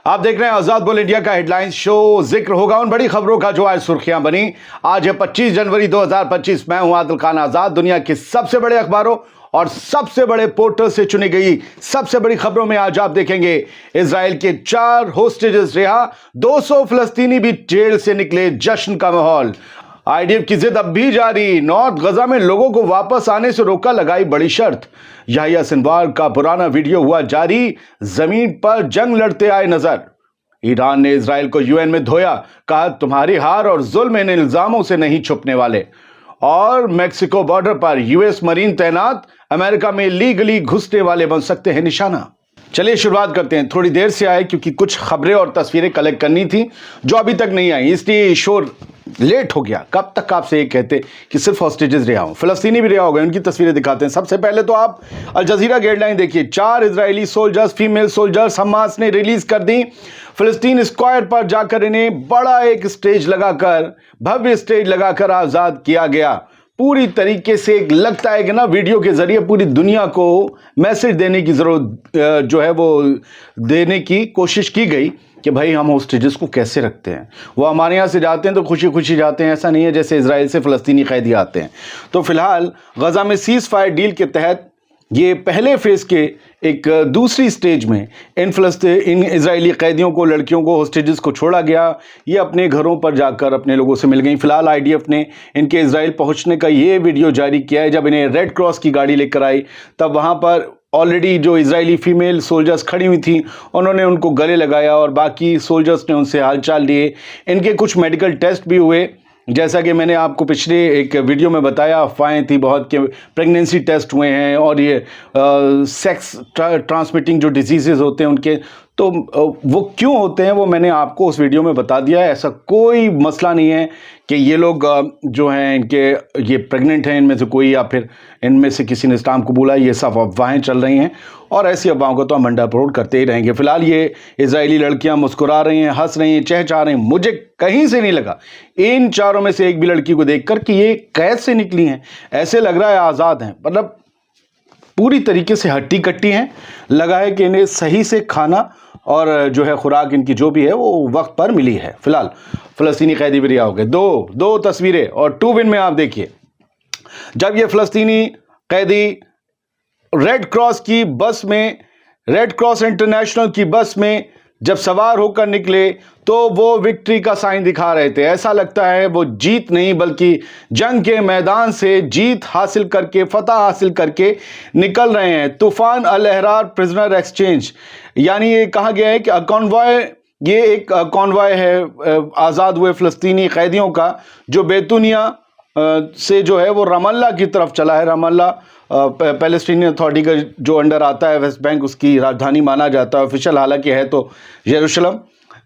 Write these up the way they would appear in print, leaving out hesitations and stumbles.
आप देख रहे हैं आजाद बोल इंडिया का हेडलाइंस शो। जिक्र होगा उन बड़ी खबरों का जो आज सुर्खियां बनी। आज है 25 जनवरी 2025। मैं हूं आदिल खान आजाद। दुनिया के सबसे बड़े अखबारों और सबसे बड़े पोर्टल से चुनी गई सबसे बड़ी खबरों में आज आप देखेंगे इजराइल के 4 होस्टेजेस रिहा, 200 फलस्तीनी भी जेल से निकले, जश्न का माहौल। आईडीएफ की जिद अब भी जारी। नॉर्थ गजा में लोगों को वापस आने से रोका, लगाई बड़ी शर्त। याहिया सिनवार का पुराना वीडियो हुआ जारी, जमीन पर जंग लड़ते आए नजर। ईरान ने इजराइल को यूएन में धोया, कहा तुम्हारी हार और जुल्म इन इल्जामों से नहीं छुपने वाले। और मैक्सिको बॉर्डर पर यूएस मरीन तैनात, अमेरिका में लीगली घुसने वाले बन सकते हैं निशाना। चलिए शुरुआत करते हैं। थोड़ी देर से आए क्योंकि कुछ खबरें और तस्वीरें कलेक्ट करनी थी जो अभी तक नहीं आई, इसलिए शोर लेट हो गया। कब तक आपसे ये कहते कि सिर्फ हॉस्टेजेस रिहा हो, फलस्तीनी भी रिहा हो गए, उनकी तस्वीरें दिखाते हैं। सबसे पहले तो आप अल जजीरा की हेडलाइन देखिए। 4 Israeli soldiers, female soldiers Hamas ने रिलीज कर दी। फिलिस्तीन स्क्वायर पर जाकर इन्हें बड़ा एक स्टेज लगाकर, भव्य स्टेज लगाकर आजाद किया गया। पूरी तरीके से लगता है कि ना वीडियो के जरिए पूरी दुनिया को मैसेज देने की जरूरत जो है वो देने की कोशिश की गई कि भाई हम होस्टेजेस को कैसे रखते हैं। वो हमारे यहाँ से जाते हैं तो खुशी खुशी जाते हैं, ऐसा नहीं है जैसे इजराइल से फ़लस्तीनी कैदी आते हैं। तो फिलहाल गजा में सीज़ फायर डील के तहत ये पहले फेज़ के एक दूसरी स्टेज में इन इजरायली कैदियों को, लड़कियों को, होस्टेजेस को छोड़ा गया। ये अपने घरों पर जाकर अपने लोगों से मिल गई। फिलहाल आईडीएफ ने इनके इजराइल पहुंचने का ये वीडियो जारी किया है। जब इन्हें रेड क्रॉस की गाड़ी लेकर आई तब वहां पर ऑलरेडी जो इजरायली फीमेल सोल्जर्स खड़ी हुई थी, उन्होंने उनको गले लगाया और बाकी सोल्जर्स ने उनसे हालचाल लिए। इनके कुछ मेडिकल टेस्ट भी हुए। जैसा कि मैंने आपको पिछले एक वीडियो में बताया, अफवाहें थी बहुत कि प्रेगनेंसी टेस्ट हुए हैं और ये सेक्स ट्रांसमिटिंग जो डिजीज़ेज़ होते हैं उनके, तो वो क्यों होते हैं वो मैंने आपको उस वीडियो में बता दिया है। ऐसा कोई मसला नहीं है कि ये लोग जो हैं इनके ये प्रेग्नेंट हैं इनमें से कोई, या फिर इनमें से किसी ने इस्लाम कबूला। ये सब अफवाहें चल रही हैं और ऐसी अफवाहों को तो हम अंडरप्रोड करते ही रहेंगे। फिलहाल ये इजरायली लड़कियां मुस्कुरा रही हैं, हंस रही हैं, चहचहा रही हैं। मुझे कहीं से नहीं लगा इन चारों में से एक भी लड़की को देखकर कि ये कैद से निकली हैं। ऐसे लग रहा है आज़ाद हैं, मतलब पूरी तरीके से हट्टी कट्टी हैं। लगा है कि इन्हें सही से खाना और जो है खुराक इनकी जो भी है वो वक्त पर मिली है। फिलहाल फ़लस्तीनी कैदी भी रिहा हो गए। दो तस्वीरें और 2 विन में आप देखिए। जब ये फ़लस्तीनी कैदी रेड क्रॉस इंटरनेशनल की बस में जब सवार होकर निकले तो वो विक्ट्री का साइन दिखा रहे थे। ऐसा लगता है वो जीत नहीं बल्कि जंग के मैदान से जीत हासिल करके, फतह हासिल करके निकल रहे हैं। तूफान अल अहरार प्रिजनर एक्सचेंज, यानी ये कहा गया है कि कॉन्वॉय, ये एक कॉन्वॉय है आज़ाद हुए फ़लस्तीनी कैदियों का, जो बेतुनिया से जो है वो रमल्ला की तरफ चला है। रमल्ला पैलेस्टीनियन अथॉरिटी का जो अंडर आता है, वेस्ट बैंक उसकी राजधानी माना जाता है। ऑफिशियल हालांकि है तो यरूशलेम।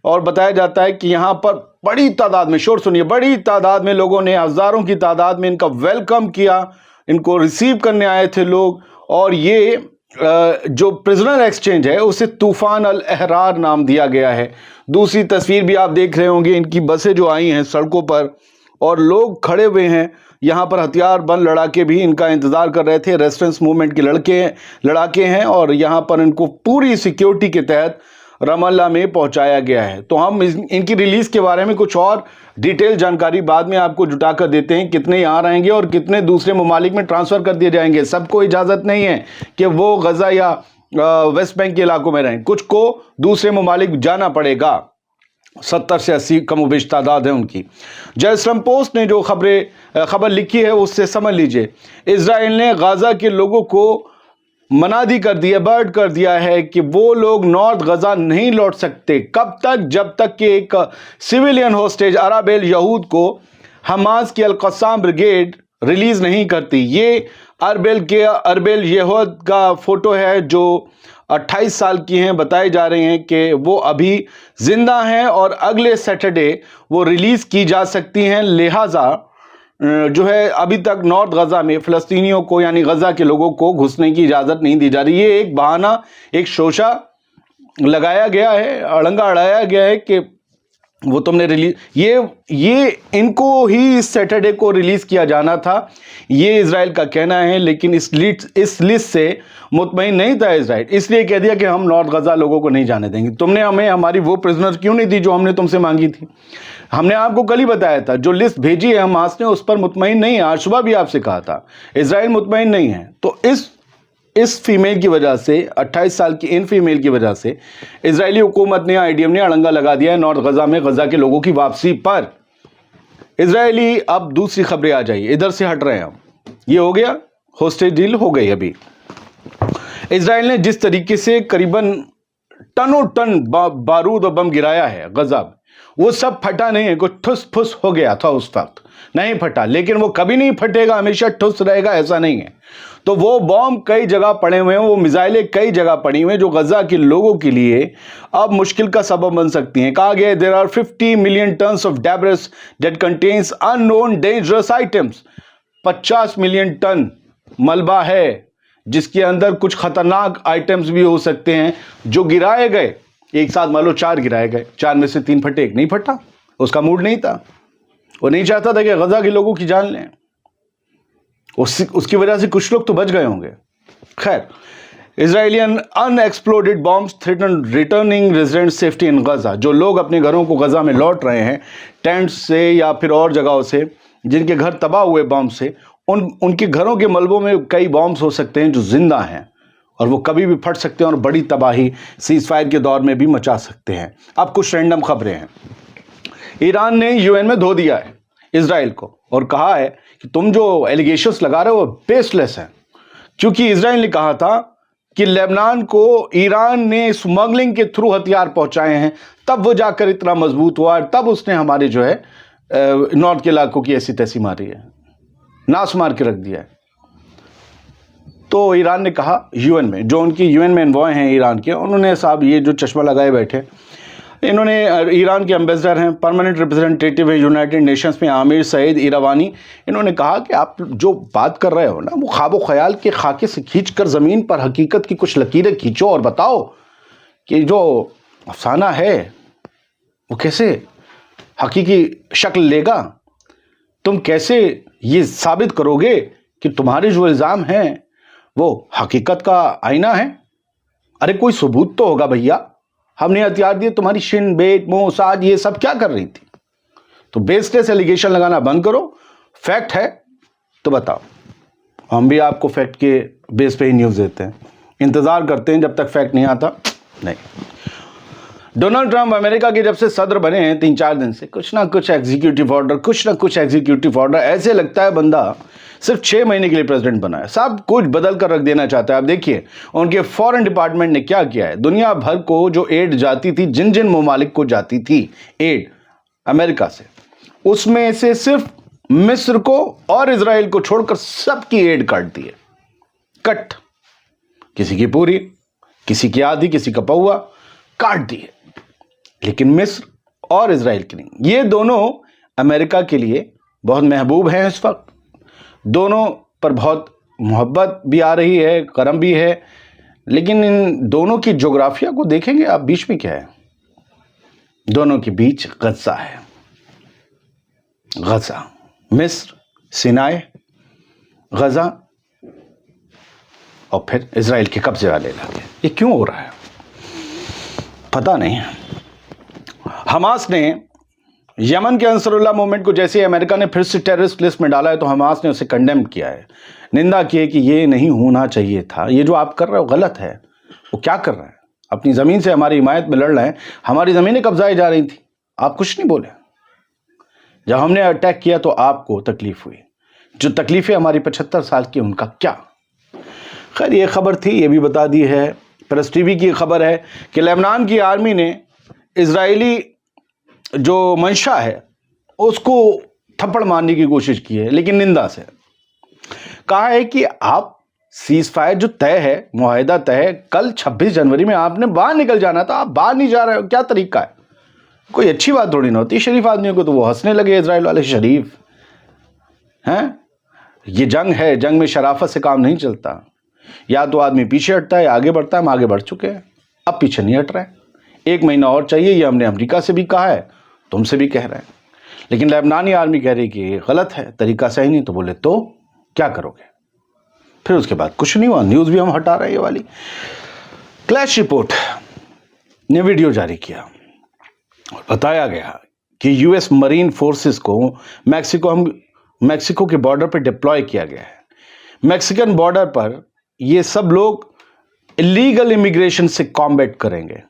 और बताया जाता है कि यहाँ पर बड़ी तादाद में, शोर सुनिए, बड़ी तादाद में लोगों ने, हज़ारों की तादाद में इनका वेलकम किया। इनको रिसीव करने आए थे लोग। और ये जो प्रिजनर एक्सचेंज है उसे तूफान अल अहरार नाम दिया गया है। दूसरी तस्वीर भी आप देख रहे होंगे, इनकी बसें जो आई हैं सड़कों पर और लोग खड़े हुए हैं। यहाँ पर हथियार बंद लड़ाके भी इनका इंतज़ार कर रहे थे। रेजिस्टेंस मूवमेंट के लड़ाके हैं और यहाँ पर इनको पूरी सिक्योरिटी के तहत रमल्ला में पहुँचाया गया है। तो हम इनकी रिलीज़ के बारे में कुछ और डिटेल जानकारी बाद में आपको जुटा कर देते हैं। कितने यहाँ रहेंगे और कितने दूसरे ममालिक में ट्रांसफ़र कर दिए जाएंगे। सबको इजाज़त नहीं है कि वो गज़ा या वेस्ट बैंक के इलाकों में रहें, कुछ को दूसरे ममालिक जाना पड़ेगा। 70 से 80 कमोबेश तादाद है उनकी। जेरूसलम पोस्ट ने जो खबर लिखी है उससे समझ लीजिए, इजराइल ने गाज़ा के लोगों को मनादी कर दिया, बर्ड कर दिया है कि वो लोग नॉर्थ गजा नहीं लौट सकते। कब तक? जब तक कि एक सिविलियन होस्टेज अराबेल यहूद को हमास की अल-क़स्साम ब्रिगेड रिलीज़ नहीं करती। ये अरबेल यहूद का फ़ोटो है जो 28 साल की हैं। बताए जा रहे हैं कि वो अभी ज़िंदा हैं और अगले सैटरडे वो रिलीज़ की जा सकती हैं। लिहाजा जो है अभी तक नॉर्थ गजा में फ़लस्तीनियों को, यानी गजा के लोगों को घुसने की इजाज़त नहीं दी जा रही। ये एक बहाना, एक शोशा लगाया गया है, अड़ंगा अड़ाया गया है कि وہ تم نے ریلیز یہ ان کو ہی اس سیٹرڈے کو ریلیز کیا جانا تھا، یہ اسرائیل کا کہنا ہے، لیکن اس لسٹ سے مطمئن نہیں تھا اسرائیل، اس لیے کہہ دیا کہ ہم نارتھ غزہ لوگوں کو نہیں جانے دیں گے۔ تم نے ہمیں ہماری وہ پرزنر کیوں نہیں دی جو ہم نے تم سے مانگی تھی؟ ہم نے آپ کو کل ہی بتایا تھا، جو لسٹ بھیجی ہے حماس نے اس پر مطمئن نہیں ہے، آج صبح بھی آپ سے کہا تھا اسرائیل مطمئن نہیں ہے۔ تو اس فیمیل کی وجہ سے، 28 سال کی ان فیمیل کی وجہ سے اسرائیلی حکومت نے، IDF نے اڑنگا لگا دیا ہے نارتھ غزہ میں غزہ کے لوگوں کی واپسی پر۔ اسرائیلی اب دوسری خبریں آ جائیے، ادھر سے ہٹ رہے ہیں ہم، یہ ہو گیا ہوسٹیج ڈیل ہو گئی۔ ابھی اسرائیل نے جس طریقے سے قریباً ٹنوں ٹن بارود اور بم گرایا ہے غزہ میں، وہ سب پھٹا نہیں ہے، کچھ ٹھس پھس ہو گیا تھا اس وقت، نہیں پھٹا، لیکن وہ کبھی نہیں پھٹے گا، ہمیشہ ٹھس رہے گا، ایسا نہیں ہے۔ تو وہ بم کئی جگہ پڑے ہوئے ہیں، وہ میزائلیں کئی جگہ پڑی ہوئے ہیں جو غزہ کے لوگوں کے لیے اب مشکل کا سبب بن سکتی ہیں۔ کہا گیا there are 50 million tons of debris that contains unknown dangerous items۔ 50 million ton ملبہ ہے جس کے اندر کچھ خطرناک آئٹمز بھی ہو سکتے ہیں جو گرائے گئے، ایک ساتھ مان لو 4 گرائے گئے، 4 میں سے 3 پھٹے، ایک نہیں پھٹا، اس کا موڈ نہیں تھا، وہ نہیں چاہتا تھا کہ غزہ کے لوگوں کی جان لیں، اس کی وجہ سے کچھ لوگ تو بچ گئے ہوں گے۔ خیر، Israeli unexploded bombs threaten returning resident safety in Gaza. جو لوگ اپنے گھروں کو غزہ میں لوٹ رہے ہیں ٹینٹ سے یا پھر اور جگہوں سے، جن کے گھر تباہ ہوئے بام سے، ان کے گھروں کے ملبوں میں کئی بامز ہو سکتے ہیں جو زندہ ہیں اور وہ کبھی بھی پھٹ سکتے ہیں اور بڑی تباہی سیز فائر کے دور میں بھی مچا سکتے ہیں۔ اب کچھ رینڈم خبریں ہیں۔ ایران نے UN میں دھو دیا ہے اسرائیل کو اور کہا ہے کہ تم جو ایلیگیشنز لگا رہے ہو وہ بیس لیس ہیں، کیونکہ اسرائیل نے کہا تھا کہ لبنان کو ایران نے اسمگلنگ کے تھرو ہتھیار پہنچائے ہیں، تب وہ جا کر اتنا مضبوط ہوا، تب اس نے ہمارے جو ہے نارتھ کے علاقوں کی ایسی تیسی ماری ہے، ناس مار کے رکھ دیا ہے۔ تو ایران نے کہا UN میں، جو ان کی UN میں انوائے ہیں ایران کے، انہوں نے صاحب یہ جو چشمہ لگائے بیٹھے، انہوں نے ایران کے امبیسڈر ہیں، پرماننٹ ریپرزنٹیٹیو ہیں یونائٹڈ نیشنز میں عامر سعید ایروانی، انہوں نے کہا کہ آپ جو بات کر رہے ہو نا، وہ خواب و خیال کے خاکے سے کھینچ کر زمین پر حقیقت کی کچھ لکیریں کھینچو اور بتاؤ کہ جو افسانہ ہے وہ کیسے حقیقی شکل لے گا، تم کیسے یہ ثابت کرو گے کہ تمہارے جو الزام ہیں وہ حقیقت کا آئینہ ہے؟ ارے کوئی ثبوت تو ہوگا بھیا، ہم نے ہتھیار دیے، تمہاری شن، بیٹ، منہ، ساج یہ سب کیا کر رہی تھی؟ تو بیس لیس ایلیگیشن لگانا بند کرو، فیکٹ ہے تو بتاؤ، ہم بھی آپ کو فیکٹ کے بیس پہ ہی نیوز دیتے ہیں، انتظار کرتے ہیں جب تک فیکٹ نہیں آتا۔ نہیں، ڈونلڈ ٹرمپ امریکہ کے جب سے صدر بنے ہیں 3-4 دن سے کچھ نہ کچھ ایگزیکیوٹیو آرڈر، ایسے لگتا ہے بندہ صرف 6 مہینے کے لیے پریزیڈنٹ بنا ہے، سب کچھ بدل کر رکھ دینا چاہتا ہے۔ اب دیکھیے ان کے فورن ڈپارٹمنٹ نے کیا کیا ہے، دنیا بھر کو جو ایڈ جاتی تھی، جن ممالک کو جاتی تھی ایڈ امریکہ سے، اس میں سے صرف مصر کو اور اسرائیل کو چھوڑ کر سب کی ایڈ کاٹ دی ہے، کٹ، کسی کی پوری، کسی کی آدھی، کسی کا پوا، کاٹ دی ہے، لیکن مصر اور اسرائیل کی نہیں۔ یہ دونوں امریکہ کے لیے بہت محبوب ہیں اس وقت، دونوں پر بہت محبت بھی آ رہی ہے، کرم بھی ہے، لیکن ان دونوں کی جغرافیہ کو دیکھیں گے آپ، بیچ میں کیا ہے؟ دونوں کے بیچ غزہ ہے، غزہ، مصر، سینائے، غزہ اور پھر اسرائیل کے قبضے والے علاقے۔ یہ کیوں ہو رہا ہے پتہ نہیں۔ حماس نے یمن کے انصر اللہ موومنٹ کو جیسے امریکہ نے پھر سے ٹیررسٹ لسٹ میں ڈالا ہے تو حماس نے اسے کنڈیم کیا ہے، نندا کی ہے کہ یہ نہیں ہونا چاہیے تھا، یہ جو آپ کر رہے ہو غلط ہے۔ وہ کیا کر رہے ہیں؟ اپنی زمین سے ہماری حمایت میں لڑ رہے ہیں، ہماری زمینیں قبضائی جا رہی تھیں، آپ کچھ نہیں بولے۔ جب ہم نے اٹیک کیا تو آپ کو تکلیف ہوئی، جو تکلیفیں ہماری 75 سال کی ان کا کیا؟ خیر یہ خبر تھی، یہ بھی بتا دی ہے۔ پریس ٹی وی کی خبر ہے کہ لبنان کی آرمی نے اسرائیلی جو منشا ہے اس کو تھپڑ مارنے کی کوشش کی ہے، لیکن نندا سے کہا ہے کہ آپ سیز فائر جو طے ہے، معاہدہ طے ہے، کل 26 جنوری میں آپ نے باہر نکل جانا تھا، آپ باہر نہیں جا رہے ہو، کیا طریقہ ہے؟ کوئی اچھی بات تھوڑی نہ ہوتی، شریف آدمیوں کو تو وہ ہنسنے لگے، اسرائیل والے شریف ہیں، یہ جنگ ہے، جنگ میں شرافت سے کام نہیں چلتا، یا تو آدمی پیچھے ہٹتا ہے یا آگے بڑھتا ہے، ہم آگے بڑھ چکے ہیں، اب پیچھے نہیں ہٹ رہے ہیں، 1 مہینہ اور چاہیے، یہ ہم نے امریکہ سے بھی کہا ہے तुमसे भी कह रहे हैं, लेकिन लेबनानी आर्मी कह रही कि ये गलत है, तरीका सही नहीं। तो बोले तो क्या करोगे? फिर उसके बाद कुछ नहीं हुआ, न्यूज़ भी हम हटा रहे हैं। ये वाली क्लैश रिपोर्ट ने वीडियो जारी किया और बताया गया कि यूएस मरीन फोर्सेस को मैक्सिको के बॉर्डर पर डिप्लॉय किया गया है। मैक्सिकन बॉर्डर पर ये सब लोग इलीगल इमिग्रेशन से कॉम्बैट करेंगे,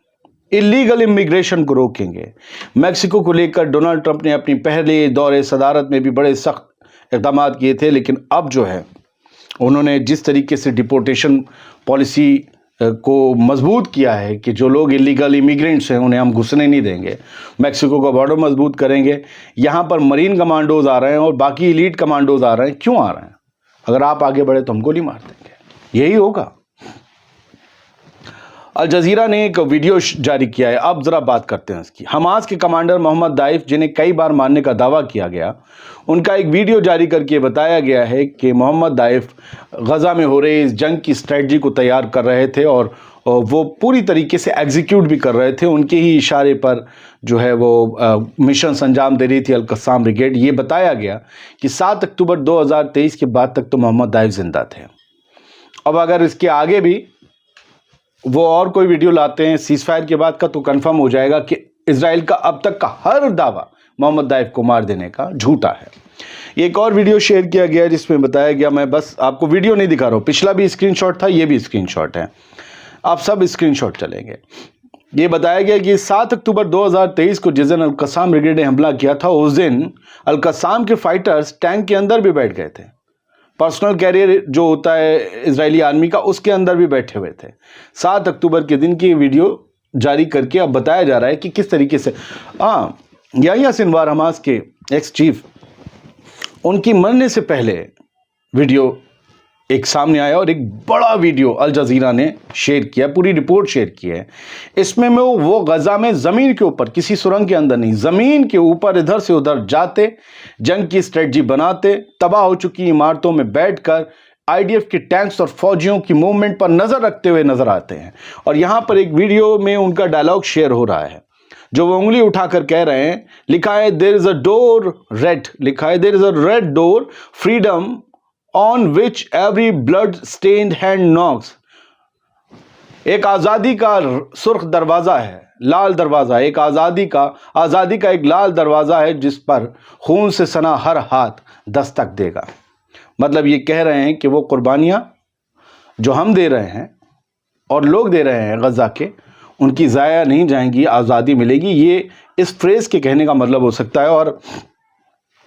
इलीगल इमिग्रेशन को रोकेंगे। मैक्सिको को लेकर डोनाल्ड ट्रंप ने अपनी पहले दौरे सदारत में भी बड़े सख्त इक़दाम किए थे, लेकिन अब जो है उन्होंने जिस तरीके से डिपोर्टेशन पॉलिसी को मजबूत किया है कि जो लोग इलीगल इमिग्रेंट्स हैं उन्हें हम घुसने नहीं देंगे, मैक्सिको का बॉर्डर मजबूत करेंगे। यहाँ पर मरीन कमांडोज आ रहे हैं और बाकी एलीट कमांडोज आ रहे हैं। क्यों आ रहे हैं? अगर आप आगे बढ़े तो हम गोली मार देंगे, यही होगा। अल जजीरा ने एक वीडियो जारी किया है। अब जरा बात करते हैं इसकी। हमास के कमांडर मोहम्मद दाइफ, जिन्हें कई बार मारने का दावा किया गया, उनका एक वीडियो जारी करके बताया गया है कि मोहम्मद दाइफ गजा में हो रही इस जंग की स्ट्रेटजी को तैयार कर रहे थे और वो पूरी तरीके से एग्जीक्यूट भी कर रहे थे। उनके ही इशारे पर जो है वो मिशन अंजाम दे रही थी अल कस्साम ब्रिगेड। ये बताया गया कि 7 अक्टूबर 2023 के बाद तक तो मोहम्मद दाइफ जिंदा थे। अब अगर इसके आगे भी वो और कोई वीडियो लाते हैं सीज़फायर के बाद का, तो कंफर्म हो जाएगा कि इजराइल का अब तक का हर दावा मोहम्मद दाइफ को मार देने का झूठा है। एक और वीडियो शेयर किया गया जिसमें बताया गया, मैं बस आपको वीडियो नहीं दिखा रहा हूँ, पिछला भी स्क्रीनशॉट था, ये भी स्क्रीनशॉट है, आप सब स्क्रीनशॉट चलेंगे। ये बताया गया कि 7 अक्टूबर 2023 को जिस दिन अल कस्साम ब्रिगेड ने हमला किया था, उस दिन अल कस्साम के फाइटर्स टैंक के अंदर भी बैठ गए थे। पर्सनल कैरियर जो होता है इजरायली आर्मी का, उसके अंदर भी बैठे हुए थे। 7 अक्टूबर के दिन की वीडियो जारी करके अब बताया जा रहा है कि किस तरीके से याह्या सिनवार, हमास के एक्स चीफ, उनकी मरने से पहले वीडियो एक सामने आया और एक बड़ा वीडियो अल जजीरा ने शेयर किया, पूरी रिपोर्ट शेयर की है। इसमें वो गजा में ज़मीन के ऊपर, किसी सुरंग के अंदर नहीं, ज़मीन के ऊपर इधर से उधर जाते, जंग की स्ट्रेटजी बनाते, तबाह हो चुकी इमारतों में बैठकर आईडीएफ के टैंक्स और फौजियों की मूवमेंट पर नज़र रखते हुए नजर आते हैं। और यहाँ पर एक वीडियो में उनका डायलॉग शेयर हो रहा है, जो वो उंगली उठाकर कह रहे हैं, लिखा है there is a door red, लिखा है there is a red door freedom on which every blood stained hand knocks। एक आज़ादी का सुर्ख दरवाज़ा है, लाल दरवाज़ा, एक आज़ादी का एक लाल दरवाज़ा है जिस पर खून से सना हर हाथ दस्तक देगा। मतलब ये कह रहे हैं कि वो कुर्बानियाँ जो हम दे रहे हैं और लोग दे रहे हैं गज़ा के, उनकी ज़ाया नहीं जाएंगी, आज़ादी मिलेगी। ये इस फ्रेज़ के कहने का मतलब हो सकता है। और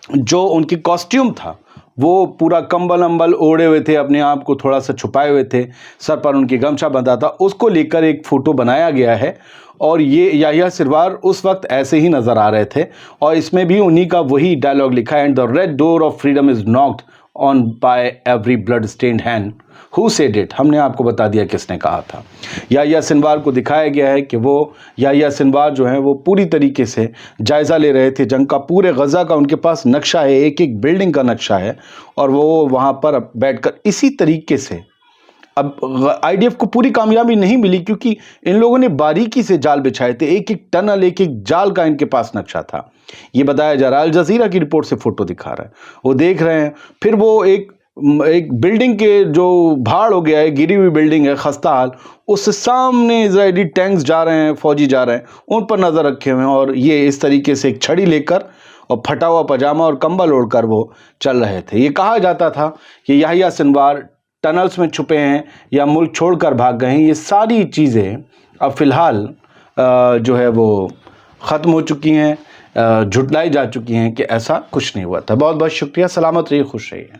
जो उनकी कॉस्ट्यूम था, वो पूरा कंबल अंबल ओढ़े हुए थे, अपने आप को थोड़ा सा छुपाए हुए थे, सर पर उनकी गमछा बंधा था, उसको लेकर एक फ़ोटो बनाया गया है। और ये याह्या सिनवार उस वक्त ऐसे ही नज़र आ रहे थे और इसमें भी उन्हीं का वही डायलॉग लिखा है, and the red door of freedom is knocked on by every blood stained hand who said it. हमने आपको बता दिया किसने कहा था। याह्या सिनवार को दिखाया गया है कि वो याह्या सिनवार जो है वो पूरी तरीके से जायज़ा ले रहे थे जंग का, पूरे गज़ा का उनके पास नक्शा है, एक एक बिल्डिंग का नक्शा है, और वो वहाँ पर बैठकर इसी तरीके से, अब आईडीएफ को पूरी कामयाबी नहीं मिली क्योंकि इन लोगों ने बारीकी से जाल बिछाए थे, एक एक टनल, एक एक जाल का इनके पास नक्शा था। ये बताया जा रहा है, अल जजीरा की रिपोर्ट से फोटो दिखा रहा है, वो देख रहे हैं। फिर वो एक बिल्डिंग के जो भाड़ हो गया है, गिरी हुई बिल्डिंग है, खस्ता हाल, उससे सामने इजरायली टैंक्स जा रहे हैं, फौजी जा रहे हैं, उन पर नज़र रखे हुए हैं। और ये इस तरीके से एक छड़ी लेकर और फटा हुआ पजामा और कंबल ओढ़कर वो चल रहे थे। ये कहा जाता था कि याह्या सिनवार टनल्स में छुपे हैं या मुल्क छोड़कर भाग गए हैं। ये सारी चीज़ें अब फ़िलहाल जो है वो ख़त्म हो चुकी हैं, झुटलाई जा चुकी हैं कि ऐसा कुछ नहीं हुआ था। बहुत बहुत शुक्रिया, सलामत रहिए, खुश रहिए।